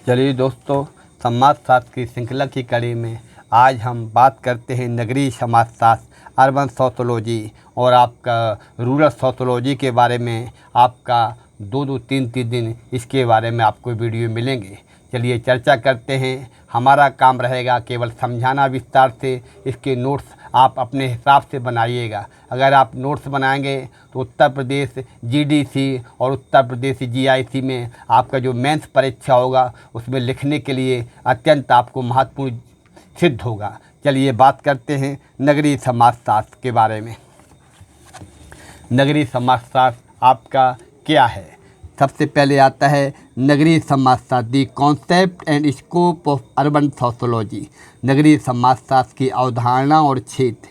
चलिए दोस्तों, समाजशास्त्र की श्रृंखला की कड़ी में आज हम बात करते हैं नगरीय समाजशास्त्र, अर्बन सोशियोलॉजी और आपका रूरल सोशियोलॉजी के बारे में। आपका 2-3 दिन इसके बारे में आपको वीडियो मिलेंगे। चलिए चर्चा करते हैं। हमारा काम रहेगा केवल समझाना विस्तार से। इसके नोट्स आप अपने हिसाब से बनाइएगा। अगर आप नोट्स बनाएंगे तो उत्तर प्रदेश जीडीसी और उत्तर प्रदेश जीआईसी में आपका जो मेंस परीक्षा होगा उसमें लिखने के लिए अत्यंत आपको महत्वपूर्ण सिद्ध होगा। चलिए बात करते हैं नगरीय समाजशास्त्र के बारे में। नगरीय समाजशास्त्र आपका क्या है? सबसे पहले आता है नगरीय समाजशास्त्र, the concept and scope of urban sociology. नगरीय समाजशास्त्र की अवधारणा और क्षेत्र।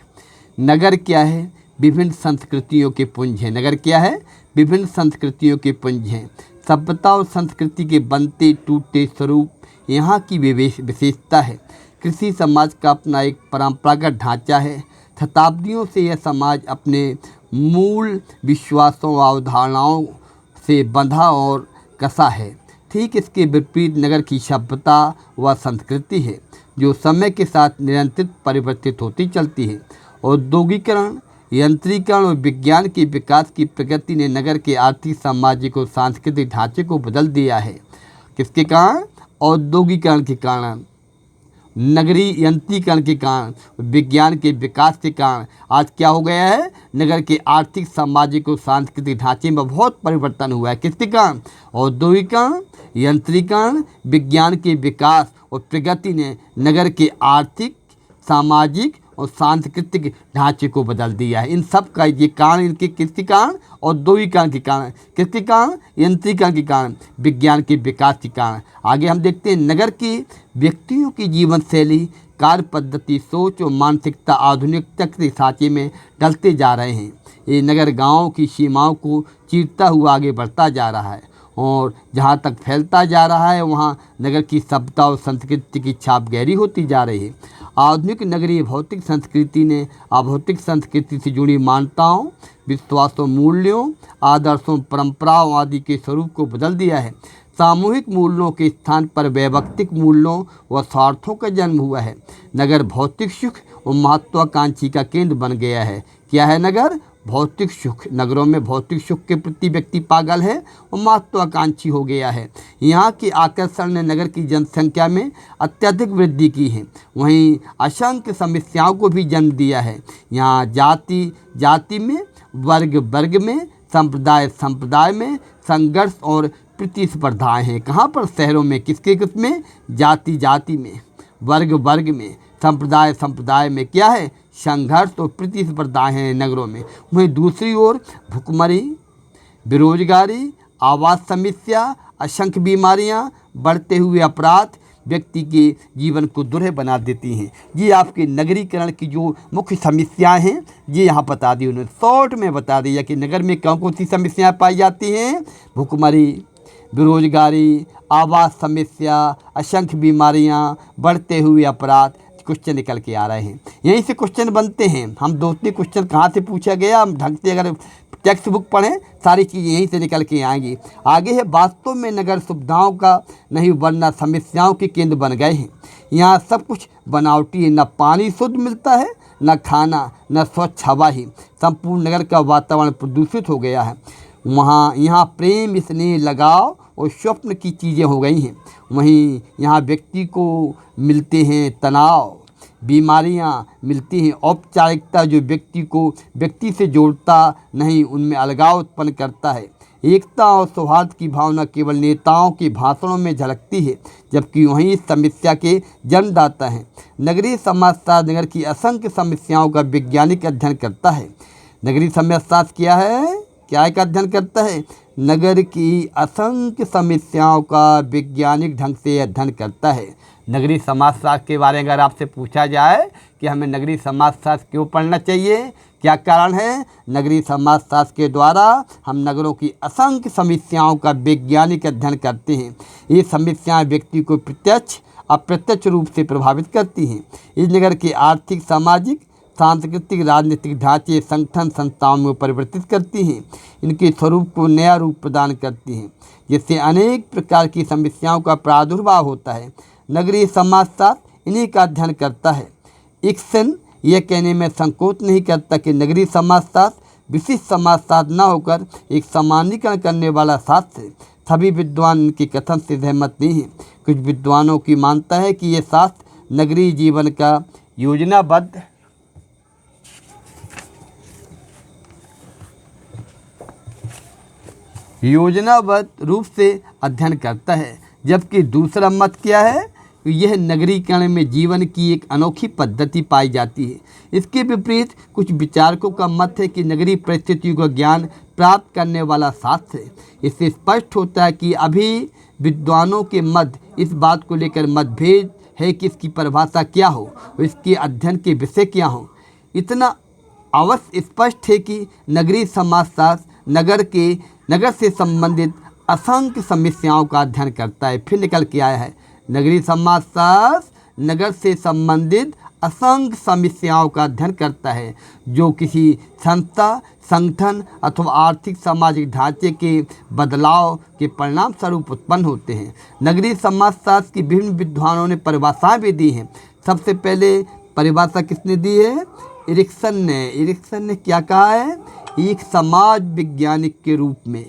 नगर क्या है? विभिन्न संस्कृतियों के पुंज हैं। नगर क्या है? विभिन्न संस्कृतियों के पुंज हैं। सभ्यता और संस्कृति के बनते टूटे स्वरूप यहाँ की विशेषता है। कृषि समाज का अपना एक परंपरागत ढांचा है। शताब्दियों से यह समाज अपने मूल विश्वासों व अवधारणाओं से बंधा और कसा है। ठीक इसके विपरीत नगर की सभ्यता व संस्कृति है जो समय के साथ निरंतर परिवर्तित होती चलती है। औद्योगिकरण, यंत्रीकरण और विज्ञान के विकास की प्रगति ने नगर के आर्थिक, सामाजिक और सांस्कृतिक ढांचे को बदल दिया है। किसके कारण? औद्योगिकरण के कारण, नगरीय यंत्रीकरण के कारण, विज्ञान के विकास के कारण आज क्या हो गया है? नगर के आर्थिक, सामाजिक और सांस्कृतिक ढांचे में बहुत परिवर्तन हुआ है। किसके कारण? औद्योगिकरण, यंत्रीकरण, विज्ञान के विकास और प्रगति ने नगर के आर्थिक, सामाजिक और सांस्कृतिक ढांचे को बदल दिया है। इन सब का ये कारण, इनके किसके कारण? औद्योगिकरण के कारण। किसके कारण? यंत्रीकरण के कारण, विज्ञान के विकास के कारण। आगे हम देखते हैं नगर के व्यक्तियों की जीवन शैली, कार्य पद्धति, सोच और मानसिकता आधुनिकता के सांचे में ढलते जा रहे हैं। ये नगर गाँव की सीमाओं को चीरता हुआ आगे बढ़ता जा रहा है और जहाँ तक फैलता जा रहा है वहाँ नगर की सभ्यता और संस्कृति की छाप गहरी होती जा रही है। आधुनिक नगरीय भौतिक संस्कृति ने अभौतिक संस्कृति से जुड़ी मान्यताओं, विश्वासों, मूल्यों, आदर्शों, परंपराओं आदि के स्वरूप को बदल दिया है। सामूहिक मूल्यों के स्थान पर वैयक्तिक मूल्यों व स्वार्थों का जन्म हुआ है। नगर भौतिक सुख और महत्वाकांक्षी का केंद्र बन गया है। क्या है नगर? भौतिक सुख। नगरों में भौतिक सुख के प्रति व्यक्ति पागल है और महत्वाकांक्षी हो गया है। यहाँ के आकर्षण ने नगर की जनसंख्या में अत्यधिक वृद्धि की है। वहीं असंख्य समस्याओं को भी जन्म दिया है। यहाँ जाति जाति में, वर्ग वर्ग में, संप्रदाय संप्रदाय में संघर्ष और प्रतिस्पर्धाएं हैं। कहाँ पर? शहरों में। किसके किसमें? जाति जाति में, वर्ग वर्ग में, संप्रदाय संप्रदाय में क्या है? संघर्ष और प्रतिस्पर्धाएं हैं नगरों में। वहीं दूसरी ओर भुखमरी, बेरोजगारी, आवास समस्या, असंख्य बीमारियां, बढ़ते हुए अपराध व्यक्ति के जीवन को दुर्लभ बना देती हैं। ये आपके नगरीकरण की जो मुख्य समस्याएं हैं ये यहाँ बता दी उन्होंने, शॉर्ट में बता दिया कि नगर में कौन कौन सी समस्याएं पाई जाती हैं। भुखमरी, बेरोजगारी, आवास समस्या, असंख्य बीमारियां, बढ़ते हुए अपराध। क्वेश्चन निकल के आ रहे हैं, यहीं से क्वेश्चन बनते हैं। हम 2-3 क्वेश्चन कहाँ से पूछा गया, हम ढंग से अगर टेक्स्ट बुक पढ़ें सारी चीज़ें यहीं से निकल के आएंगी। आगे है वास्तव में नगर सुविधाओं का नहीं वरना समस्याओं के केंद्र बन गए हैं। यहाँ सब कुछ बनावटी है, न पानी शुद्ध मिलता है, न खाना, न स्वच्छ हवा ही। संपूर्ण नगर का वातावरण प्रदूषित हो गया है। यहाँ प्रेम, स्नेह, लगाव और स्वप्न की चीज़ें हो गई हैं। वहीं यहाँ व्यक्ति को मिलते हैं तनाव, बीमारियाँ मिलती हैं, औपचारिकता जो व्यक्ति को व्यक्ति से जोड़ता नहीं, उनमें अलगाव उत्पन्न करता है। एकता और सौहार्द की भावना केवल नेताओं के भाषणों में झलकती है, जबकि वहीं इस समस्या के जन्मदाता हैं। नगरीय समाजशास्त्र नगर की असंख्य समस्याओं का वैज्ञानिक अध्ययन करता है। नगरीय समाजशास्त्र क्या है? क्या का अध्ययन करता है? नगर की असंख्य समस्याओं का वैज्ञानिक ढंग से अध्ययन करता है। नगरीय समाजशास्त्र के बारे में अगर आपसे पूछा जाए कि हमें नगरीय समाजशास्त्र क्यों पढ़ना चाहिए, क्या कारण है? नगरीय समाजशास्त्र के द्वारा हम नगरों की असंख्य समस्याओं का वैज्ञानिक अध्ययन करते हैं। ये समस्याएं व्यक्ति को प्रत्यक्ष अप्रत्यक्ष रूप से प्रभावित करती हैं। इस नगर के आर्थिक, सामाजिक, सांस्कृतिक राजनीतिक ढांचे संगठन संस्थाओं में परिवर्तित करती हैं। इनके स्वरूप को नया रूप प्रदान करती हैं, जिससे अनेक प्रकार की समस्याओं का प्रादुर्भाव होता है। नगरीय समाजशास्त्र इन्हीं का अध्ययन करता है। इक्सन यह कहने में संकोच नहीं करता कि नगरीय समाजशास्त्र विशिष्ट समाजशास्त्र न होकर एक सामान्यीकरण करने वाला शास्त्र है। सभी विद्वान इनके कथन से सहमत नहीं हैं। कुछ विद्वानों की मानता है कि यह शास्त्र नगरीय जीवन का योजनाबद्ध रूप से अध्ययन करता है, जबकि दूसरा मत क्या है, यह नगरीकरण में जीवन की एक अनोखी पद्धति पाई जाती है। इसके विपरीत कुछ विचारकों का मत है कि नगरीय परिस्थितियों का ज्ञान प्राप्त करने वाला शास्त्र है। इससे स्पष्ट होता है कि अभी विद्वानों के मध्य इस बात को लेकर मतभेद है कि इसकी परिभाषा क्या हो और इसके अध्ययन के विषय क्या हो। इतना अवश्य स्पष्ट है कि नगरीय समाजशास्त्र नगर से संबंधित असंख्य समस्याओं का अध्ययन करता है। फिर निकल के आया है, नगरीय समाजशास्त्र नगर से संबंधित असंख्य समस्याओं का अध्ययन करता है जो किसी संस्था, संगठन अथवा आर्थिक सामाजिक ढांचे के बदलाव के परिणाम स्वरूप उत्पन्न होते हैं। नगरीय समाजशास्त्र की विभिन्न विद्वानों ने परिभाषाएं भी दी हैं। सबसे पहले परिभाषा किसने दी है? इरिक्सन ने क्या कहा है? एक समाज वैज्ञानिक के रूप में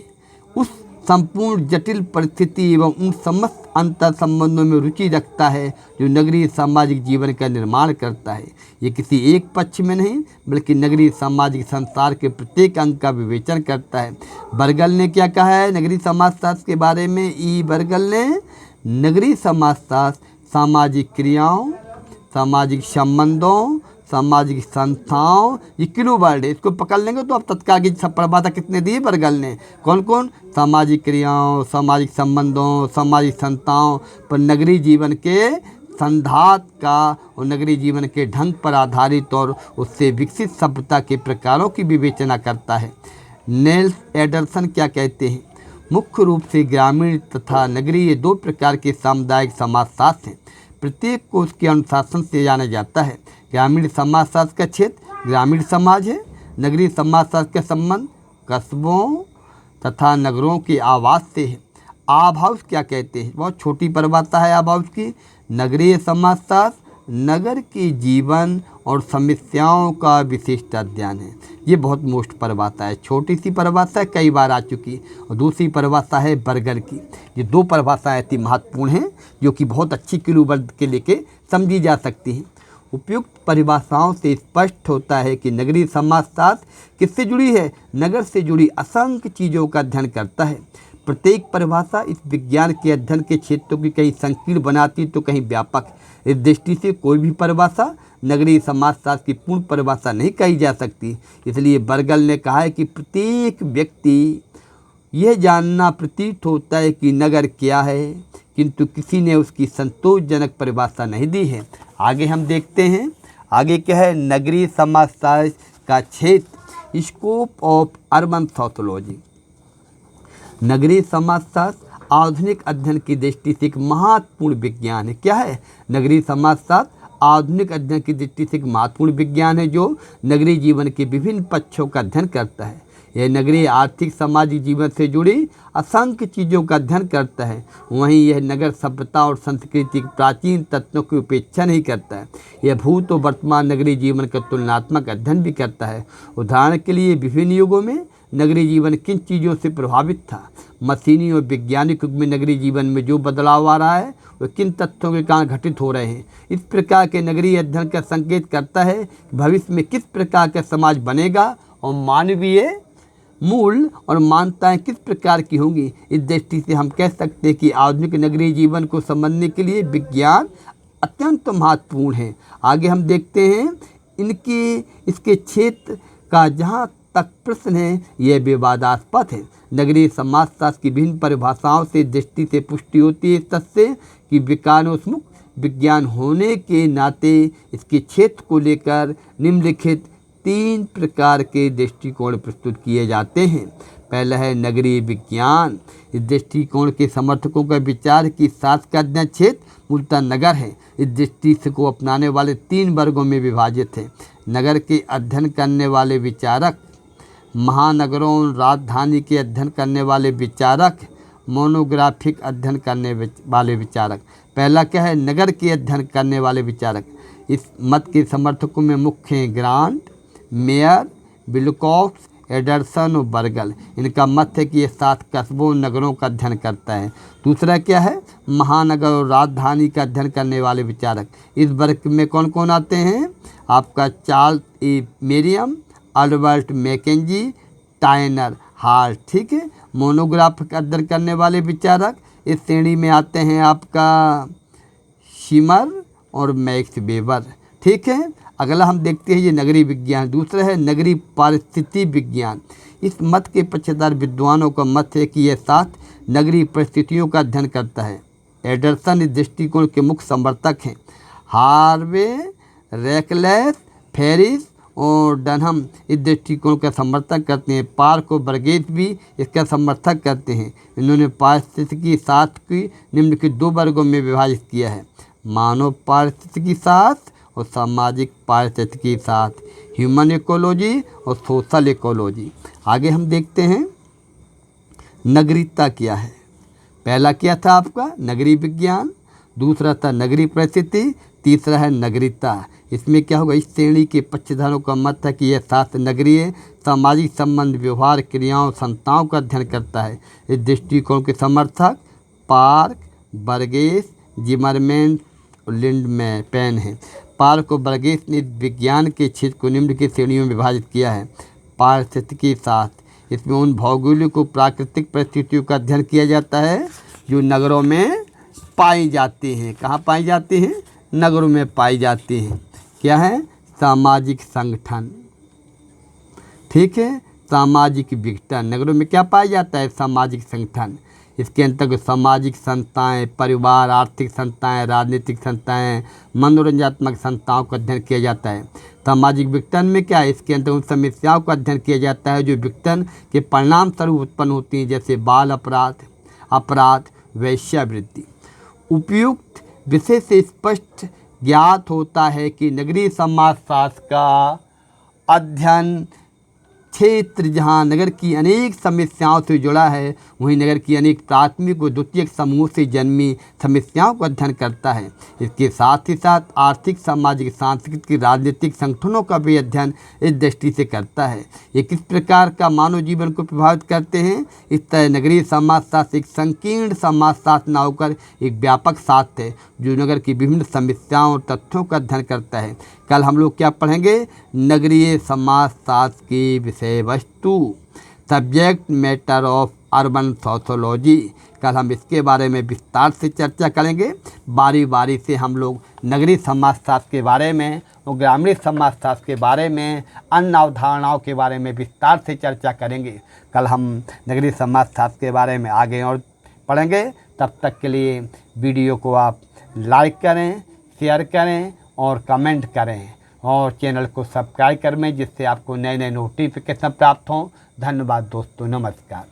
उस संपूर्ण जटिल परिस्थिति एवं उन समस्त अंतर संबंधों में रुचि रखता है जो नगरीय सामाजिक जीवन का निर्माण करता है। ये किसी एक पक्ष में नहीं बल्कि नगरीय सामाजिक संसार के प्रत्येक अंग का विवेचन करता है। बर्गल ने क्या कहा है नगरीय समाजशास्त्र के बारे में? बर्गल ने नगरीय समाजशास्त्र सामाजिक क्रियाओं, सामाजिक संबंधों, सामाजिक संस्थाओं, ये किलो वर्ड है, इसको पकड़ लेंगे तो अब तत्काल की सब परिभाषा कितने दी? बर्गल ने। कौन कौन? सामाजिक क्रियाओं, सामाजिक संबंधों, सामाजिक संस्थाओं पर नगरीय जीवन के संधात का और नगरीय जीवन के ढंग पर आधारित और उससे विकसित सभ्यता के प्रकारों की विवेचना करता है। नेल्स एडरसन क्या कहते हैं? मुख्य रूप से ग्रामीण तथा नगरीय दो प्रकार के सामुदायिक समाजशास्त्र हैं। प्रत्येक को उसके अनुशासन से जाना जाता है। ग्रामीण समाजशास्त्र का क्षेत्र ग्रामीण समाज है। नगरीय समाजशास्त्र का संबंध कस्बों तथा नगरों के आवास से है। आभाउस क्या कहते हैं? बहुत छोटी परिभाषा है आभाउस की। नगरीय समाजशास्त्र नगर के जीवन और समस्याओं का विशिष्ट अध्ययन है। ये बहुत मोस्ट परिभाषा है, छोटी सी परिभाषा है, कई बार आ चुकी। और दूसरी परिभाषा है बर्गल की। ये दो परिभाषाएं अति महत्वपूर्ण हैं जो कि बहुत अच्छी किलोवर्ड के लेके समझी जा सकती हैं। उपयुक्त परिभाषाओं से स्पष्ट होता है कि नगरीय समाजशास्त्र किससे जुड़ी है? नगर से जुड़ी असंख्य चीज़ों का अध्ययन करता है। प्रत्येक परिभाषा इस विज्ञान के अध्ययन के क्षेत्रों की कहीं संकीर्ण बनाती तो कहीं व्यापक। इस दृष्टि से कोई भी परिभाषा नगरीय समाजशास्त्र की पूर्ण परिभाषा नहीं कही जा सकती। इसलिए बर्गल ने कहा है कि प्रत्येक व्यक्ति यह जानना प्रतीत होता है कि नगर क्या है, किंतु किसी ने उसकी संतोषजनक परिभाषा नहीं दी है। आगे हम देखते हैं, आगे क्या है? नगरीय समाजशास्त्र का क्षेत्र, स्कोप ऑफ अर्बन सोशियोलॉजी। नगरीय समाजशास्त्र आधुनिक अध्ययन की दृष्टि से एक महत्वपूर्ण विज्ञान है। क्या है? नगरीय समाजशास्त्र आधुनिक अध्ययन की दृष्टि से एक महत्वपूर्ण विज्ञान है जो नगरीय जीवन के विभिन्न पक्षों का अध्ययन करता है। यह नगरीय आर्थिक सामाजिक जीवन से जुड़ी असंख्य चीज़ों का अध्ययन करता है। वहीं यह नगर सभ्यता और संस्कृति के प्राचीन तत्वों की उपेक्षा नहीं करता है। यह भूत और वर्तमान नगरीय जीवन का तुलनात्मक अध्ययन भी करता है। उदाहरण के लिए विभिन्न युगों में नगरीय जीवन किन चीज़ों से प्रभावित था? मशीनी और वैज्ञानिक युग में नगरीय जीवन में जो बदलाव आ रहा है वह किन तथ्यों के कारण घटित हो रहे हैं? इस प्रकार के नगरीय अध्ययन का संकेत करता है कि भविष्य में किस प्रकार का समाज बनेगा और मानवीय मूल और मान्यताएं किस प्रकार की होंगी। इस दृष्टि से हम कह सकते हैं कि आधुनिक नगरीय जीवन को समझने के लिए विज्ञान अत्यंत महत्वपूर्ण है। आगे हम देखते हैं इसके क्षेत्र का जहाँ तक प्रश्न है यह विवादास्पद है। नगरीय समाजशास्त्र की विभिन्न परिभाषाओं से दृष्टि से पुष्टि होती है तथ्य कि विज्ञानोन्मुख विज्ञान होने के नाते इसके क्षेत्र को लेकर निम्नलिखित 3 प्रकार के दृष्टिकोण प्रस्तुत किए जाते हैं। पहला है नगरीय विज्ञान। इस दृष्टिकोण के समर्थकों का विचार कि शास्त्र का अध्ययन क्षेत्र मूलतः नगर है। इस दृष्टि से को अपनाने वाले 3 वर्गों में विभाजित है। नगर के अध्ययन करने वाले विचारक, महानगरों और राजधानी के अध्ययन करने वाले विचारक, मोनोग्राफिक अध्ययन करने वाले विचारक। पहला क्या है? नगर के अध्ययन करने वाले विचारक। इस मत के समर्थकों में मुख्य हैं ग्रांट, मेयर, विल्कोक्स, एडरसन और बर्गल। इनका मत है कि ये 7 कस्बों नगरों का अध्ययन करता है। दूसरा क्या है? महानगर और राजधानी का अध्ययन करने वाले विचारक। इस वर्ग में कौन कौन आते हैं? आपका Charles E मेरियम, Albert McKenzie, टाइनर heart. ठीक है। मोनोग्राफिक अध्ययन करने वाले विचारक इस श्रेणी में आते हैं आपका शिमर और मैक्स वेबर। ठीक है। अगला हम देखते हैं ये नगरीय विज्ञान। दूसरा है नगरीय पारिस्थितिकी विज्ञान। इस मत के पक्षधर विद्वानों का मत है कि यह 7 नगरीय परिस्थितियों का अध्ययन करता है। एडरसन इस दृष्टिकोण के मुख्य समर्थक हैं। हार्वे, रेकलेस, फेरिस और डनहम इस दृष्टिकोण का समर्थन करते हैं। पार्क और बर्गेस भी इसका समर्थन करते हैं। इन्होंने पारिस्थितिकी शास्त्र की निम्नलिखित 2 वर्गों में विभाजित किया है: मानव पारिस्थितिकी शास्त्र और सामाजिक पारिस्थितिकी शास्त्र, ह्यूमन इकोलॉजी और सोशल इकोलॉजी। आगे हम देखते हैं नगरीयता क्या है। पहला क्या था आपका? नगरीय विज्ञान। दूसरा था नगरीय परिस्थिति। तीसरा है नगरीयता। इसमें क्या होगा? इस श्रेणी के पक्षधरों का मत है कि यह शास्त्र नगरीय सामाजिक संबंध, व्यवहार, क्रियाओं, संस्थाओं का अध्ययन करता है। इस दृष्टिकोण के समर्थक पार्क, बर्गेस, जिमरमैन और लिंडमैन हैं। पार्क और बर्गेस ने विज्ञान के क्षेत्र को निम्नलिखित श्रेणियों में विभाजित किया है। पारिस्थितिकी शास्त्र, इसमें उन भौगोलिक और प्राकृतिक परिस्थितियों का अध्ययन किया जाता है जो नगरों में पाई जाती हैं। कहाँ पाई जाती हैं? नगरों में पाई जाती हैं। क्या है? सामाजिक संगठन। ठीक है। सामाजिक विघटन। नगरों में क्या पाया जाता है? सामाजिक संगठन। इसके अंतर्गत सामाजिक संस्थाएं, परिवार, आर्थिक संस्थाएं, राजनीतिक संस्थाएं, मनोरंजनात्मक संस्थाओं का अध्ययन किया जाता है। सामाजिक विघटन में क्या है? इसके अंतर्गत उन समस्याओं का अध्ययन किया जाता है जो विघटन के परिणाम स्वरूप उत्पन्न होती हैं, जैसे बाल अपराध, वेश्यावृत्ति। उपयुक्त विषय से स्पष्ट ज्ञात होता है कि नगरीय समाजशास्त्र का अध्ययन क्षेत्र जहाँ नगर की अनेक समस्याओं से जुड़ा है, वहीं नगर की अनेक प्राथमिक और द्वितीयक समूह से जन्मी समस्याओं का अध्ययन करता है। इसके साथ ही साथ आर्थिक, सामाजिक, सांस्कृतिक, राजनीतिक संगठनों का भी अध्ययन इस दृष्टि से करता है। ये किस प्रकार का मानव जीवन को प्रभावित करते हैं। इस तरह नगरीय समाजशास्त्र एक संकीर्ण समाजशास्त्र न होकर एक व्यापक शास्त्र है जो नगर की विभिन्न समस्याओं और तथ्यों का अध्ययन करता है। कल हम लोग क्या पढ़ेंगे? नगरीय समाजशास्त्र की विषय वस्तु, subject matter of urban sociology. कल हम इसके बारे में विस्तार से चर्चा करेंगे। बारी बारी से हम लोग नगरीय समाजशास्त्र के बारे में और ग्रामीण समाजशास्त्र के बारे में, अन्य अवधारणाओं के बारे में विस्तार से चर्चा करेंगे। कल हम नगरीय समाजशास्त्र के बारे में आगे और पढ़ेंगे। तब तक के लिए वीडियो को आप लाइक करें, शेयर करें और कमेंट करें और चैनल को सब्सक्राइब करें, जिससे आपको नए नए नोटिफिकेशन प्राप्त हों। धन्यवाद दोस्तों, नमस्कार।